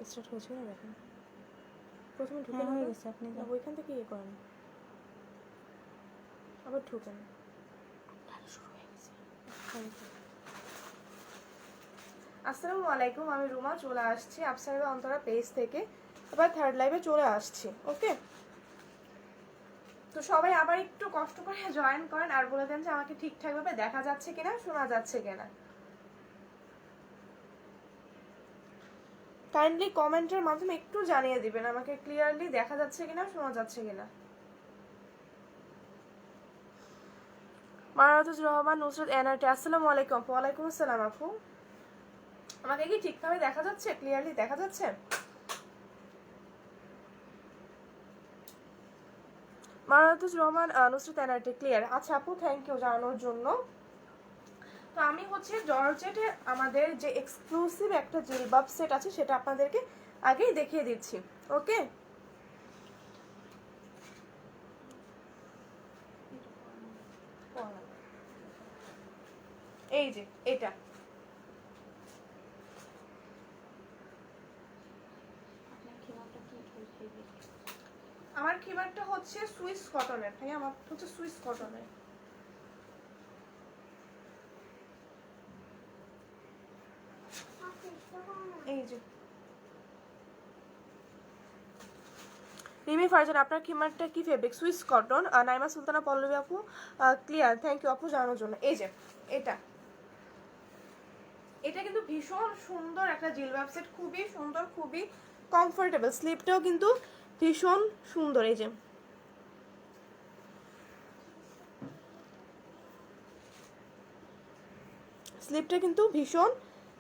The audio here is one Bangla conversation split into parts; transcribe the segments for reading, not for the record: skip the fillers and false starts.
স্টার্ট হয়েছে না দেখেন, প্রথমে ঢুকে হয়ে গেছে, আপনি ওইখান থেকে ইয়ে করেন, আবার ঢুকেন, শুরু হয়ে গেছে। আসসালামু আলাইকুম, আমি রুমা চলে আসছি আপসাইবা অন্তরা পেজ থেকে, আবার থার্ড লাইভে চলে আসছি। ওকে, তো সবাই আবার একটু কষ্ট করে জয়েন করেন আর বলে দেন যে আমাকে ঠিকঠাকভাবে দেখা যাচ্ছে কিনা, শোনা যাচ্ছে কিনা। কাইন্ডলি কমেন্টের মাধ্যমে একটু জানিয়ে দিবেন আমাকে ক্লিয়ারলি দেখা যাচ্ছে কিনা, শোনা যাচ্ছে কিনা। মারাতুজ রহমান, নুসরত এনআরটি, আসসালামু আলাইকুম। ওয়ালাইকুম আসসালাম আপু, আমাকে কি ঠিকভাবে দেখা যাচ্ছে, ক্লিয়ারলি দেখা যাচ্ছে? মারাতুজ রহমান, নুসরত এনআরটি ক্লিয়ার। আচ্ছা আপু, থ্যাংক ইউ জানানোর জন্য। তো আমি হচ্ছে জর্জেটের আমাদের যে এক্সক্লুসিভ একটা জিলবাব সেট আছে সেটা আপনাদেরকে আগেই দেখিয়ে দিচ্ছি। ওকে, এই যে এটা আমার খিমারটা হচ্ছে সুইস কটনের, হ্যাঁ আমার হচ্ছে সুইস কটনের। এই যে রিমি ফারজান, আপনার খিমারটা কি fabric? Swiss cotton. Naima Sultana Pallabi আপু ক্লিয়ার, থ্যাংক ইউ আপু জানানোর জন্য। এই যে এটা এটা কিন্তু ভীষণ সুন্দর একটা জিলবাব সেট, খুবই সুন্দর, খুবই কমফোর্টেবল, স্লিপটাও কিন্তু ভীষণ সুন্দর। এই যে স্লিপটা কিন্তু ভীষণ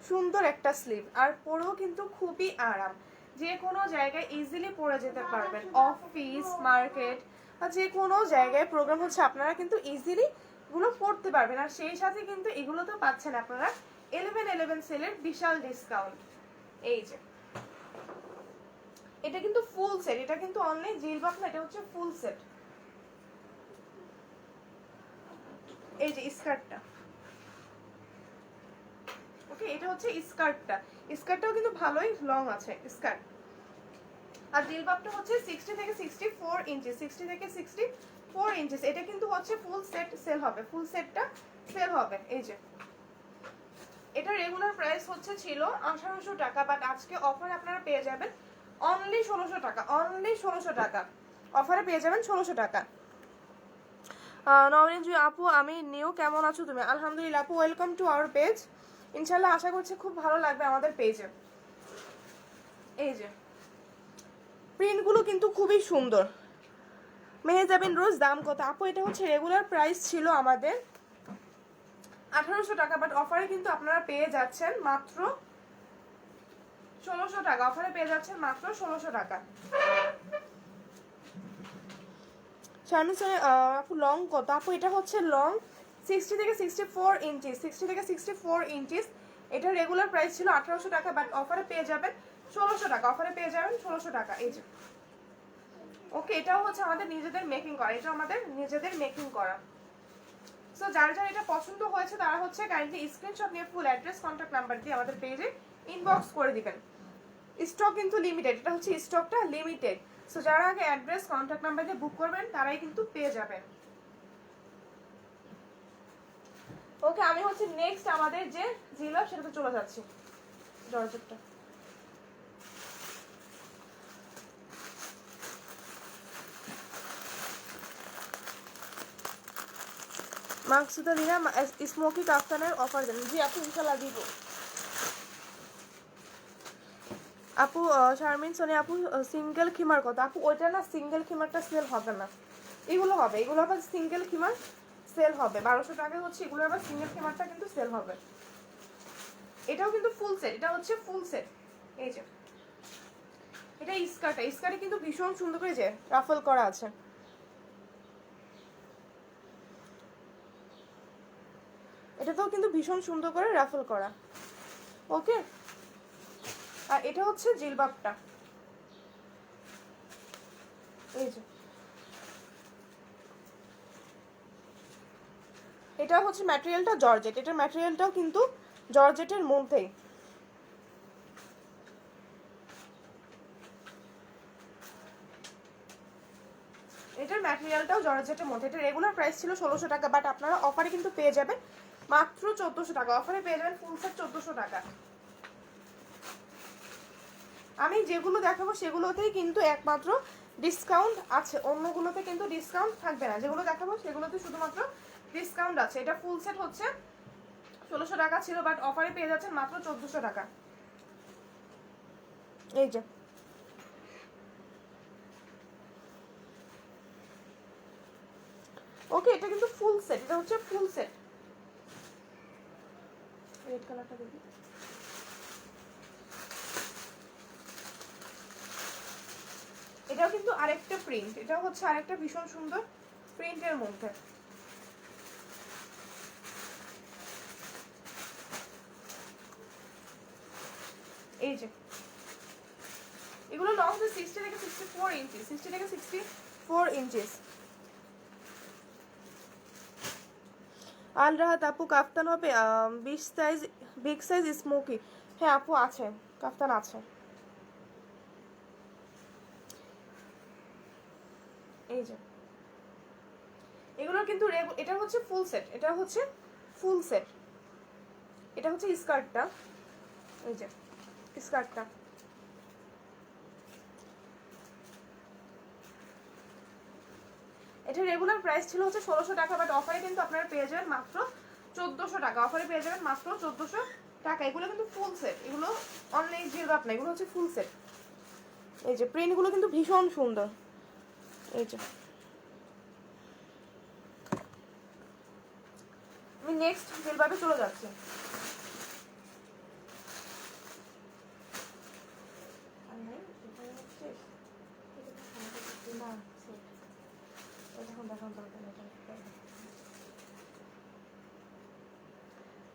সুন্দর একটা স্লিপ, আর পরেও কিন্তু খুবই আরাম, যে কোনো জায়গায় ইজিলি পরে যেতে পারবেন, অফিস, মার্কেট বা যে কোনো জায়গায় প্রোগ্রাম হচ্ছে আপনারা কিন্তু ইজিলি এগুলো পড়তে পারবেন। আর সেই সাথে কিন্তু এগুলো তো পাচ্ছেন আপনারা 11/11 সেলের বিশাল ডিসকাউন্ট। এই যে এটা কিন্তু ফুল সেট, এটা কিন্তু অনলি জিলবাব না, এটা হচ্ছে ফুল সেট। এই যে স্কার্টটা, ওকে এটা হচ্ছে স্কার্টটা, স্কার্টটাও কিন্তু ভালোই লং আছে স্কার্ট। আর জিলবাবটা হচ্ছে 60 থেকে 64 ইঞ্চি, 60 থেকে 64 ইঞ্চি। এটা কিন্তু হচ্ছে ফুল সেট সেল হবে, ফুল সেটটা সেল হবে। এই যে এটা রেগুলার প্রাইস হচ্ছে ছিল 1800 টাকা, বাট আজকে অফার আপনারা পেয়ে যাবেন অনলি 1600 টাকা, অনলি 1600 টাকা অফারে পেয়ে যাবেন 1600 টাকা। নবনীন আপু, আমি নিউ, কেমন আছো তুমি? আলহামদুলিল্লাহ আপু, ওয়েলকাম টু আওয়ার পেজ। ইনশাল্লাহ আশা করছি খুব ভালো লাগবে আমাদের পেজে। এই যে প্রিন্টগুলো কিন্তু খুবই সুন্দর। মেহেজাবিন রোজ, দাম কত আপু? এটা হচ্ছে রেগুলার প্রাইস ছিল আমাদের 1800 টাকা, বাট অফারে কিন্তু আপনারা পেয়ে যাচ্ছেন মাত্র 1600 টাকা, অফারে পেয়ে যাচ্ছেন মাত্র 1600 টাকা। আপু লং কত আপু? এটা হচ্ছে লং 60 থেকে 64 ইঞ্চি, 60 থেকে 64 ইঞ্চিস। এটা রেগুলার প্রাইস ছিল 1800 টাকা, বাট অফারে পেয়ে যাবেন 1600 টাকা, অফারে পেয়ে যাবেন 1600 টাকা। এই যে ওকে, এটাও হচ্ছে আমাদের নিজেদের মেকিং করা, এটা আমাদের নিজেদের মেকিং করা। সো যার যার এটা পছন্দ হয়েছে তারা হচ্ছে কাইন্ডলি স্ক্রিনশট নিয়ে ফুল অ্যাড্রেস, কন্ট্যাক্ট নাম্বার দিয়ে আমাদের পেজে ইনবক্স করে দিবেন। স্টক কিন্তু লিমিটেড, এটা হচ্ছে স্টকটা লিমিটেড। সো যারা আগে অ্যাড্রেস, কন্ট্যাক্ট নাম্বার দিয়ে বুক করবেন তারাই কিন্তু পেয়ে যাবেন। ওকে, আমি হচ্ছে নেক্সট আমাদের যে জিলবাব সেটাতে চলে যাচ্ছি, জর্জেটটা। মাকসুদা দিনা, স্মোকি কাফতানের অফার দেন। জি আপু, ইনশাল্লাহ দিব আপু। শারমিন সোনি আপু, সিঙ্গেল খিমার কত আপু? ওইটা না, সিঙ্গেল খিমারটা সেল হবে না, এগুলো হবে, এগুলো আবার সিঙ্গেল খিমার সেল হবে 1200 টাকা হচ্ছে, এগুলো আবার সিঙ্গেল খিমারটা কিন্তু সেল হবে। এটাও কিন্তু ফুল সেট, এটা হচ্ছে ফুল সেট। এই যে এটা স্কার্টটা, স্কার্টে কিন্তু ভীষণ সুন্দর করে যে রাফল করা আছে, এটাতেও কিন্তু ভীষণ সুন্দর করে রাফল করা। ওকে, আর এটা হচ্ছে জিলবাবটা। এই যে এটা হচ্ছে ম্যাটেরিয়ালটা জর্জেট, এটার ম্যাটেরিয়ালটাও কিন্তু জর্জেটের মধ্যেই। এটার ম্যাটেরিয়ালটাও জর্জেটের মধ্যে। এটা রেগুলার প্রাইস ছিল 1600 টাকা, বাট আপনারা অফারে কিন্তু পেয়ে যাবেন মাত্র 1400 টাকা। অফারে পেয়ে যাবেন ফুল সেট 1400 টাকা। আমি যেগুলো দেখাবো সেগুলোতেই কিন্তু একমাত্র ডিসকাউন্ট আছে, অন্যগুলোতে কিন্তু ডিসকাউন্ট থাকবে না। যেগুলো দেখাবো সেগুলোতে শুধুমাত্র ডিসকাউন্ট আছে। এটা ফুল সেট হচ্ছে 1600 টাকা ছিল, বাট অফারে পেয়ে যাচ্ছেন মাত্র 1400 টাকা। এই যে ওকে, এটা কিন্তু ফুল সেট, এটা হচ্ছে ফুল সেট। রেড কালারটা দেখি, এটাও কিন্তু আরেকটা প্রিন্ট, এটাও হচ্ছে আরেকটা ভীষণ সুন্দর প্রিন্টের মধ্যে। এই যে এগুলো লং হচ্ছে 60 থেকে 64 ইঞ্চি, 60 থেকে 64 ইঞ্চিস। আল রাহাত আপু, কাফতান হবে 20 সাইজ, বিগ সাইজ স্মোকি। হ্যাঁ আপু আছে, কাফতান আছে। এই যে এগুলো কিন্তু এটা হচ্ছে ফুল সেট, এটা হচ্ছে ফুল সেট। এটা হচ্ছে স্কার্টটা, এই যে স্কার্টটা। এটা রেগুলার প্রাইস ছিল হচ্ছে 1600 টাকা, বাট অফারে কিন্তু আপনারা পেয়ে যাবেন মাত্র 1400 টাকা। অফারে পেয়ে যাবেন মাত্র 1400 টাকা। এগুলো কিন্তু ফুল সেট, এগুলো অনলাইন জিরগাপ না, এগুলো হচ্ছে ফুল সেট। এই যে প্রিন্টগুলো কিন্তু ভীষণ সুন্দর। এই যে আমি নেক্সট জিলবাবে চলে যাচ্ছি।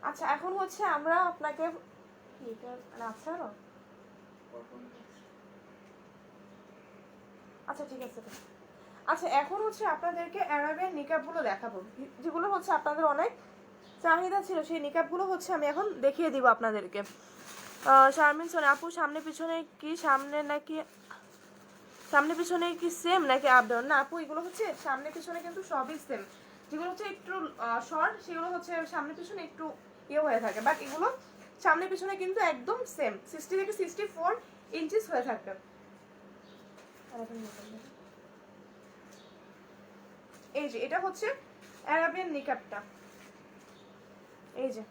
আচ্ছা এখন হচ্ছে আমরা আপনাকে আচ্ছা আচ্ছা ঠিক আছে। আচ্ছা এখন হচ্ছে আপনাদেরকে অ্যারাবিয়ান নিকাবগুলো দেখাবো, যেগুলো হচ্ছে আপনাদের অনেক চাহিদা ছিল। সেই নিকাবগুলো হচ্ছে আমি এখন দেখিয়ে দিব আপনাদেরকে। শারমিন সোনা আপু, সামনে পিছনে কি সামনে নাকি সামনে পিছনে কি সেম নাকি আপ ডাউন? না আপু, এগুলো হচ্ছে সামনে পিছনে কিন্তু সবই সেম। যেগুলো হচ্ছে একটু শর্ট সেগুলো হচ্ছে সামনে পিছনে একটু ইয়ে হয়ে থাকে, বাট এগুলো সামনে পিছনে কিন্তু একদম সেম 60 থেকে 64 ইঞ্চিস হয়ে থাকবে। এই যে এটা হচ্ছে অ্যারাবিয়ান নিকাবটা। এই যে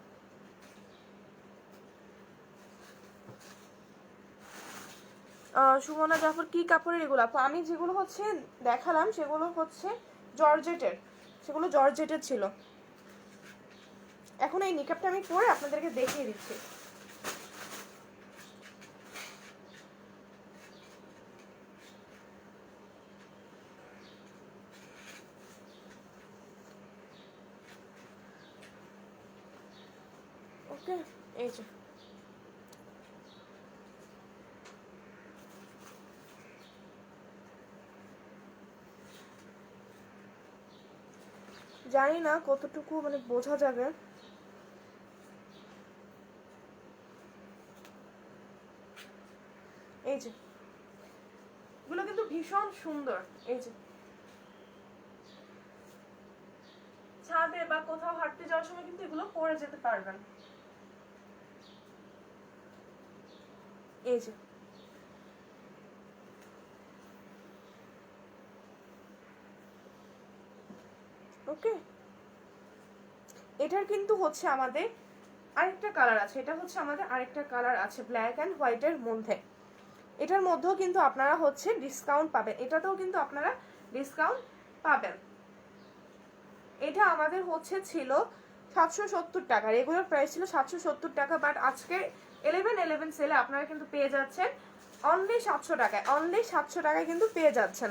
সুমনা জাফর, কি কাপড়ের এগুলো আপু? আমি যেগুলো হচ্ছে দেখালাম সেগুলো হচ্ছে জর্জেটের, সেগুলো জর্জেটের ছিল। এখন এই নিকাবটা আমি পরে আপনাদেরকে দেখিয়ে দিচ্ছি। ওকে, এই যে জানি না কতটুকু মানে বোঝা যাবে। এই যে এগুলো কিন্তু ভীষণ সুন্দর। এই যে ছাদে বা কোথাও হাঁটতে যাওয়ার সময় কিন্তু এগুলো পরে যেতে পারবেন। এই যে ওকে, এটার কিন্তু হচ্ছে আমাদের আরেকটা কালার আছে, এটা হচ্ছে আমাদের আরেকটা কালার আছে ব্ল্যাক অ্যান্ড হোয়াইটের মধ্যে। এটার মধ্যেও কিন্তু আপনারা হচ্ছে ডিসকাউন্ট পাবেন, এটাতেও কিন্তু আপনারা ডিসকাউন্ট পাবেন। এটা আমাদের হচ্ছে ছিল 770 টাকা, রেগুলার প্রাইস ছিল 770 টাকা, বাট আজকে 11/11 সেলে আপনারা কিন্তু পেয়ে যাচ্ছেন অনলি 700 টাকায়। অনলি 700 টাকায় কিন্তু পেয়ে যাচ্ছেন।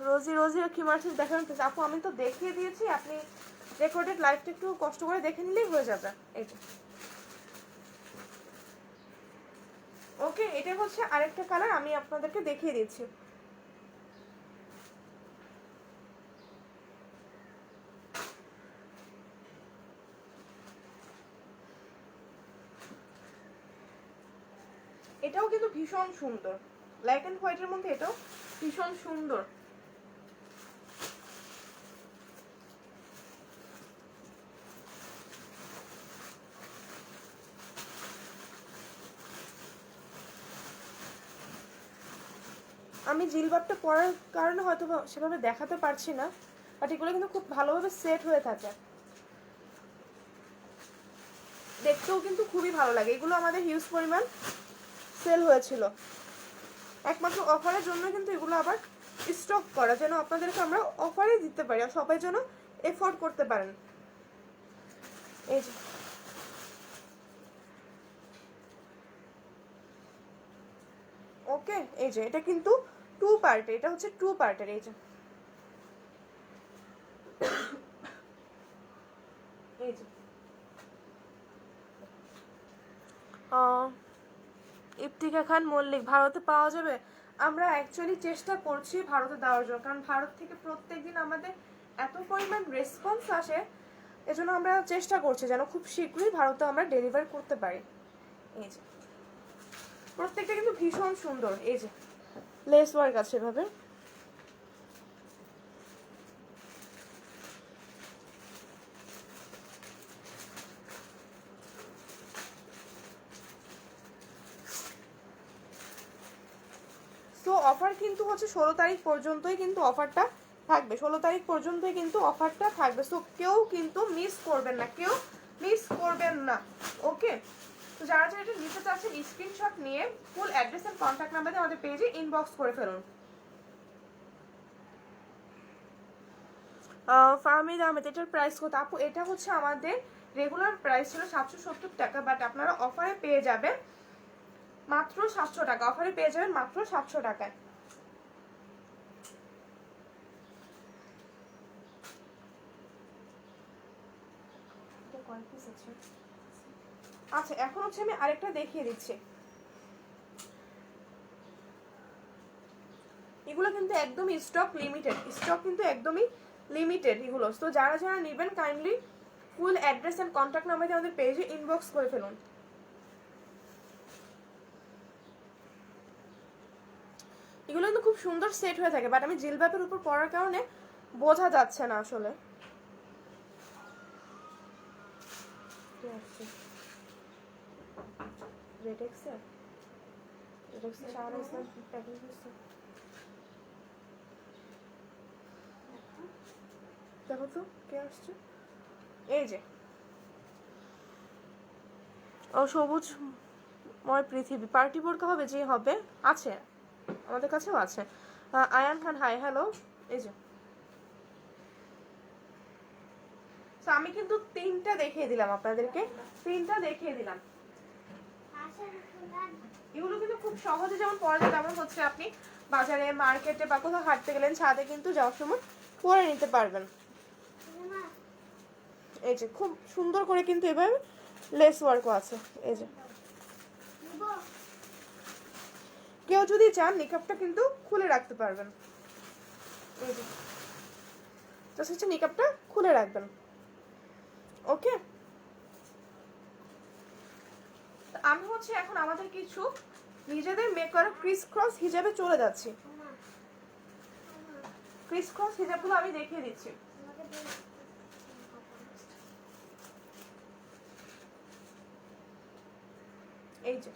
রোজি কি মার্সিস দেখাবেন প্লিজ? আপু আমি তো দেখিয়ে দিয়েছি, আপনি রেকর্ডেড লাইভটা একটু কষ্ট করে দেখে নিলেই হয়ে যাবে। এই যে ওকে, এটা হচ্ছে আরেকটা কালার, আমি আপনাদেরকে দেখিয়ে দিচ্ছি। এটাও কিন্তু ভীষণ সুন্দর, ব্ল্যাক অ্যান্ড হোয়াইটের মধ্যে এটাও ভীষণ সুন্দর। আমি জিলবাবটা পরার কারণে হয়তো সেভাবে দেখাতে পারছি না, বাট এগুলো কিন্তু খুব ভালোভাবে সেট হয়ে থাকে, দেখতেও কিন্তু খুবই ভালো লাগে। এগুলো আমাদের হিউজ পরিমাণ সেল হয়েছিল, একমাত্র অফারের জন্য কিন্তু এগুলো আবার স্টক করা, যেন আপনাদেরকে আমরা অফারে দিতে পারি আর সবাই যেন এফোর্ড করতে পারেন। এই যে ওকে, এই যে এটা কিন্তু 2 পার্টের, এটা হচ্ছে 2 পার্টের। এই যে এই যে ইফতিকা খান মল্লিক, ভারতে পাওয়া যাবে? আমরা অ্যাকচুয়ালি চেষ্টা করছি ভারতে দেওয়ার জন্য, কারণ ভারত থেকে প্রত্যেকদিন আমাদের এত পরিমাণ রেসপন্স আসে, এজন্য আমরা চেষ্টা করছি যেন খুব শীঘ্রই ভারতে আমরা ডেলিভার করতে পারি। এই যে প্রত্যেকটা কিন্তু ভীষণ সুন্দর, এই যে লেস ওয়ার্ক আছে এভাবে। সো অফার কিন্তু হচ্ছে 16 তারিখ পর্যন্তই কিন্তু অফারটা থাকবে, 16 তারিখ পর্যন্তই কিন্তু অফারটা থাকবে। সো কেউ কিন্তু মিস করবেন না, কেউ মিস করবেন না। ওকে, তো যারা যারা এটা নিতে চাচ্ছেন স্ক্রিনশট নিয়ে full address and contact number দিয়ে আমাদের পেজে ইনবক্স করে ফেলুন। ফাহমিদ আহমেদ, এটার প্রাইস কত আপু? এটা হচ্ছে আমাদের রেগুলার প্রাইস ছিল 770 টাকা, বাট আপনারা অফারে পেয়ে যাবেন মাত্র 700 টাকা, অফারে পেয়ে যাবেন মাত্র 700 টাকায়। আচ্ছা, এখন হচ্ছে আমি আরেকটা দেখিয়ে দিচ্ছি। এগুলো কিন্তু একদমই স্টক লিমিটেড, স্টক কিন্তু একদমই লিমিটেড এগুলো। তো যারা যারা নেবেন kindly full address and contact number দিয়ে আমাদের পেজে ইনবক্স করে ফেলুন। এগুলো কিন্তু খুব সুন্দর সেট হয়ে থাকে, বাট আমি জিলবাবের উপর পরার কারণে বোঝা যাচ্ছে না আসলে। দেখো তো কে আসছে, এই যে ও সবুজ ময় পৃথিবী পার্টি বোরকা হবে, যে হবে আছে আমাদের কাছেও আছে। আয়ান খান, হাই হ্যালো। এই যে আমি কিন্তু 3টা দেখিয়ে দিলাম আপনাদেরকে, 3টা দেখিয়ে দিলাম। এগুলো কিন্তু খুব সহজে যেমন পরা যায়, তেমন হচ্ছে আপনি বাজারে মার্কেটে বা কোথাও হাঁটতে গেলেন, ছাদে কিন্তু যাওয়ার সময় পরে নিতে পারবেন। এই যে খুব সুন্দর করে কিন্তু এভাবে লেস ওয়ার্কও আছে। এই যে কেউ যদি চান নিকাবটা কিন্তু খুলে রাখতে পারবেন, এই যে জাস্ট হচ্ছে নিকাবটা খুলে রাখবেন। ওকে, আমি হচ্ছে এখন আমাদের কিছু নিজেদের মেক করা ক্রিস ক্রস হিজাবে চলে যাচ্ছি। ক্রিস ক্রস হিজাবগুলো আমি দেখিয়ে দিচ্ছি। এই যে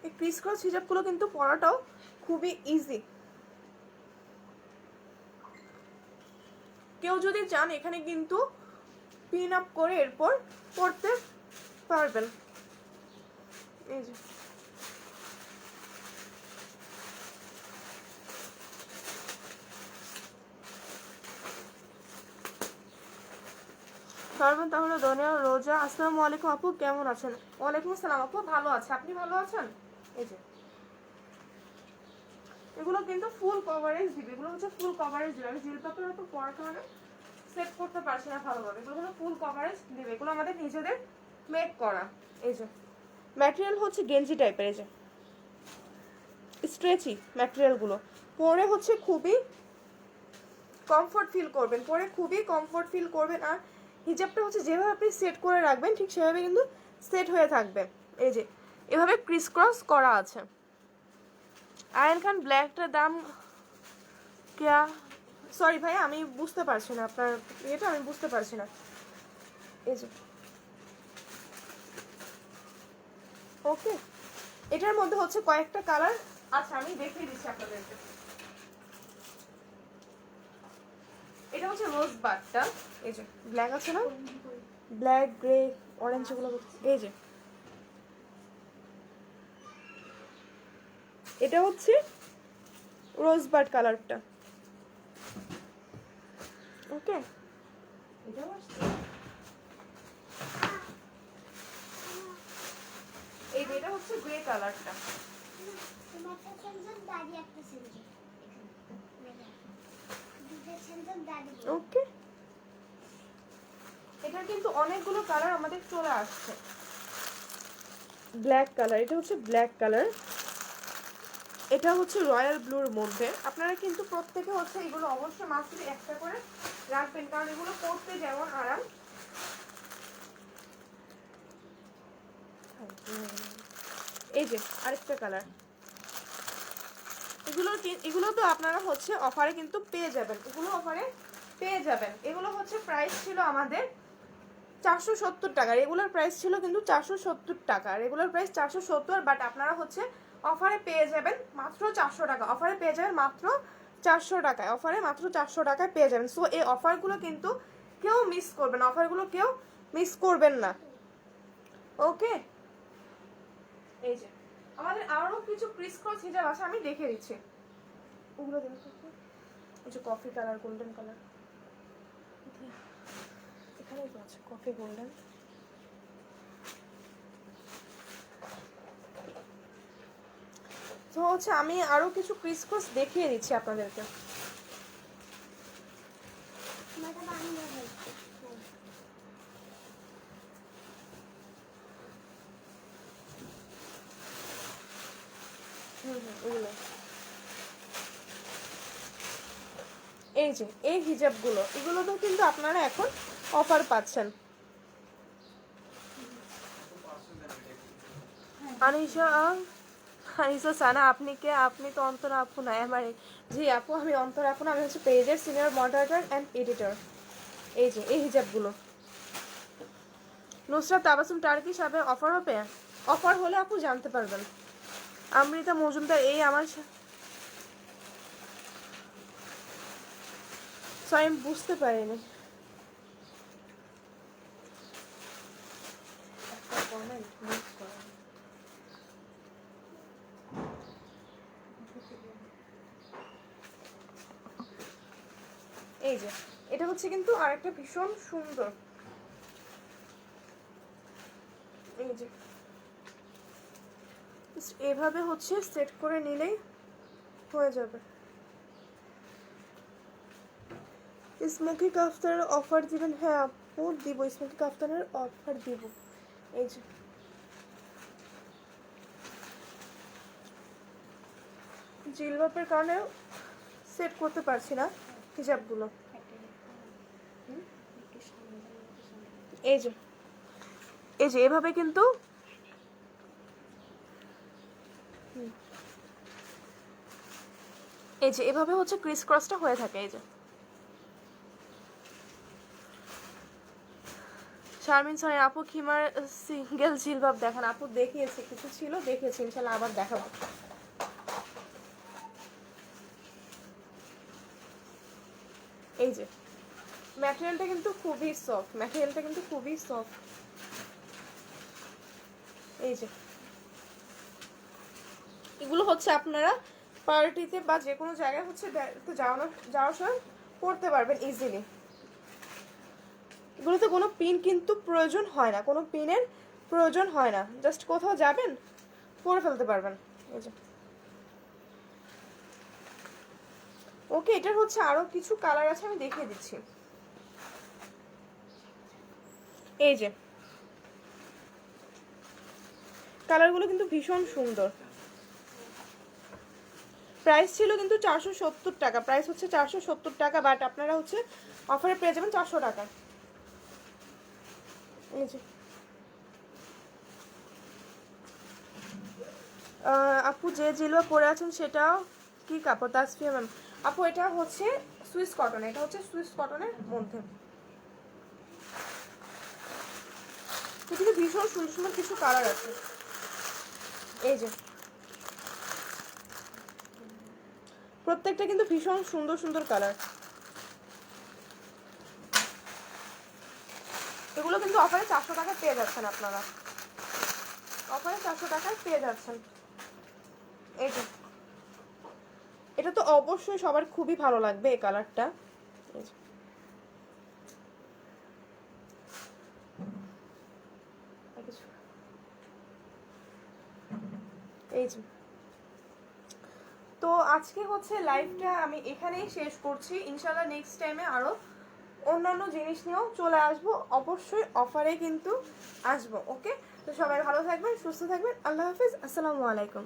এই ক্রিস ক্রস হিজাবগুলো কিন্তু পরাটাও খুবই ইজি। কেউ যদি চান এখানে কিন্তু পিন আপ করে এরপর পরতে পারবেন। এই যে পারবেন তাহলে দুনিয়া রোজা। আসসালামু আলাইকুম আপু, কেমন আছেন? ওয়ালাইকুম আসসালাম আপু, ভালো আছে, আপনি ভালো আছেন? এই যে এগুলো কিন্তু ফুল কভারেজ দিবে, এগুলো হচ্ছে ফুল কভারেজ দিবে। আমি জিলবাবের উপর পরার কারণে সেট করতে পারছি না ভালোভাবে, এগুলো হলো ফুল কভারেজ দিবে। এগুলো আমাদের নিজেদের মেক করা। এই যে ম্যাটেরিয়াল হচ্ছে গেঞ্জি টাইপের, এই যে স্ট্রেচি ম্যাটেরিয়ালগুলো, পরে হচ্ছে খুবই কমফোর্ট ফিল করবেন, পরে খুবই কমফোর্ট ফিল করবেন। আর হিজাবটা হচ্ছে যেভাবে আপনি সেট করে রাখবেন ঠিক সেভাবে কিন্তু সেট হয়ে থাকবে। এই যে এভাবে ক্রিস ক্রস করা আছে। আয়ন খান ব্ল্যাকটার দাম क्या সরি ভাই আমি বুঝতে পারছি না আপনার এটা আমি বুঝতে পারছি না। এই যে ওকে এটার মধ্যে হচ্ছে কয়েকটা কালার। আচ্ছা আমি দেখিয়ে দিচ্ছি আপনাদেরকে। এটা হচ্ছে রোজ বাটটা, এই যে ব্ল্যাক আছে না, ব্ল্যাক গ্রে অরেঞ্জ এগুলো, এই যে এটা হচ্ছে রোজ বাট কালারটা। ওকে এই যে এটা হচ্ছে গ্রে কালারটা। ওকে এটার কিন্তু অনেকগুলো কালার আমাদের চলে আসছে। ব্ল্যাক কালার, এটা হচ্ছে ব্ল্যাক কালার, এটা হচ্ছে রয়্যাল ব্লুর মধ্যে। আপনারা কিন্তু প্রত্যেকে হচ্ছে এগুলো অবশ্যই মাস্টলি একটা করে রাখবেন, কারণ এগুলো পরতে যেমন আরাম। এই যে আরেকটা কালার, এগুলো তো আপনারা হচ্ছে অফারে কিন্তু পেয়ে যাবেন, এগুলো অফারে পেয়ে যাবেন। এগুলো হচ্ছে প্রাইস ছিল আমাদের 470 টাকা, রেগুলার প্রাইস ছিল কিন্তু 470 টাকা, রেগুলার প্রাইস 470, বাট আপনারা হচ্ছে অফারে পেয়ে যাবেন মাত্র 400 টাকা, অফারে পেয়ে যাবেন মাত্র 400 টাকায়, অফারে মাত্র 400 টাকায় পেয়ে যাবেন। সো এই অফারগুলো কিন্তু কেউ মিস করবেন না, অফারগুলো কেউ মিস করবেন না। ওকে এই যে আমাদের আরো কিছু ক্রিস ক্রস হিজাব আছে, আমি দেখে দিচ্ছি ওগুলো দেখো। এই যে কফি কালার, গোল্ডেন কালার, এখানে তো আছে কফি গোল্ডেন। তো হচ্ছে আমি আরো কিছু ক্রিস ক্রস দেখিয়ে দিচ্ছি আপনাদেরকে। এই যে এই হিজাবগুলো, এগুলোতেও কিন্তু আপনারা এখন অফার পাচ্ছেন। আনিশা আনিশা সানা আপনি কে? আপনি তো অন্তরা আপু না আমার। জি আপু আমি অন্তরা আপু না, আমি হচ্ছে পেজের সিনিয়র মডারেটর অ্যান্ড এডিটর। এই যে এই হিজাবগুলো নুসরাত তাবাসুম টার্কিশ হবে অফার হবে, অফার হলে আপু জানতে পারবেন। অমৃতা মজুমদার এই আমার সরি আমি বুঝতে পারিনি। এই যে এটা হচ্ছে কিন্তু আরেকটা ভীষণ সুন্দর, এই যে এভাবে হচ্ছে সেট করে নিলেই হয়ে যাবে। স্মোকি কাফতানের অফার দিবেন? হ্যাঁ আপু দিব, স্মোকি কাফতানের অফার দিব। এই যে জিলবাপের কারণে সেট করতে পারছি না হিজাবগুলো। এই যে এই যে এভাবে কিন্তু এই যে এভাবে হচ্ছে ক্রিস ক্রসটা হয়ে থাকে। এই যে শারমিন সরি আপু খিমার সিঙ্গেল জিলবাব দেখান। আপু দেখিয়েছি, কিছু ছিল দেখিয়েছি, ইনশাল্লাহ আবার দেখাবো। এই যে ম্যাটেরিয়ালটা কিন্তু খুবই সফট, ম্যাটেরিয়ালটা কিন্তু খুবই সফট। এই যে এগুলো হচ্ছে আপনারা পার্টিতে বা যে কোনো জায়গায় হচ্ছে যাওয়ার সময় পড়তে পারবেন ইজিলি। এগুলোতে কোনো পিন কিন্তু প্রয়োজন হয় না, কোনো পিনের প্রয়োজন হয় না, জাস্ট কোথাও যাবেন পরে ফেলতে পারবেন। এই যে ওকে এটার হচ্ছে আরো কিছু কালার আছে, আমি দেখিয়ে দিচ্ছি। এই যে কালারগুলো কিন্তু ভীষণ সুন্দর। প্রাইস ছিল কিন্তু 470 টাকা, প্রাইস হচ্ছে 470 টাকা, বাট আপনারা হচ্ছে অফারে পেয়ে যাবেন 400 টাকা। এই যে আপু যে জিলুয়া পরে আছেন সেটা কি কাপড়? তাসফিয়া ম্যাম আপু এটা হচ্ছে সুইস কটন, এটা হচ্ছে সুইস কটনের মধ্যে। এখানে ভীষণ সুন্দর সুন্দর কিছু কালার আছে। এই যে প্রত্যেকটা কিন্তু ভীষণ সুন্দর সুন্দর কালার। এগুলো কিন্তু অফারে 400 টাকায় পেয়ে যাচ্ছেন আপনারা, অফারে 400 টাকায় পেয়ে যাচ্ছেন। এই যে এটা তো অবশ্যই সবার খুবই ভালো লাগবে এই কালারটা। এই যে তো আজকে হচ্ছে লাইভটা আমি এখানেই শেষ করছি। ইনশাআল্লাহ নেক্সট টাইমে আরো অন্যান্য জিনিস নিয়েও চলে আসবো, অবশ্যই অফারে কিন্তু আসবো। ওকে, তো সবাই ভালো থাকবেন, সুস্থ থাকবেন, আল্লাহ হাফিজ, আসসালামু আলাইকুম।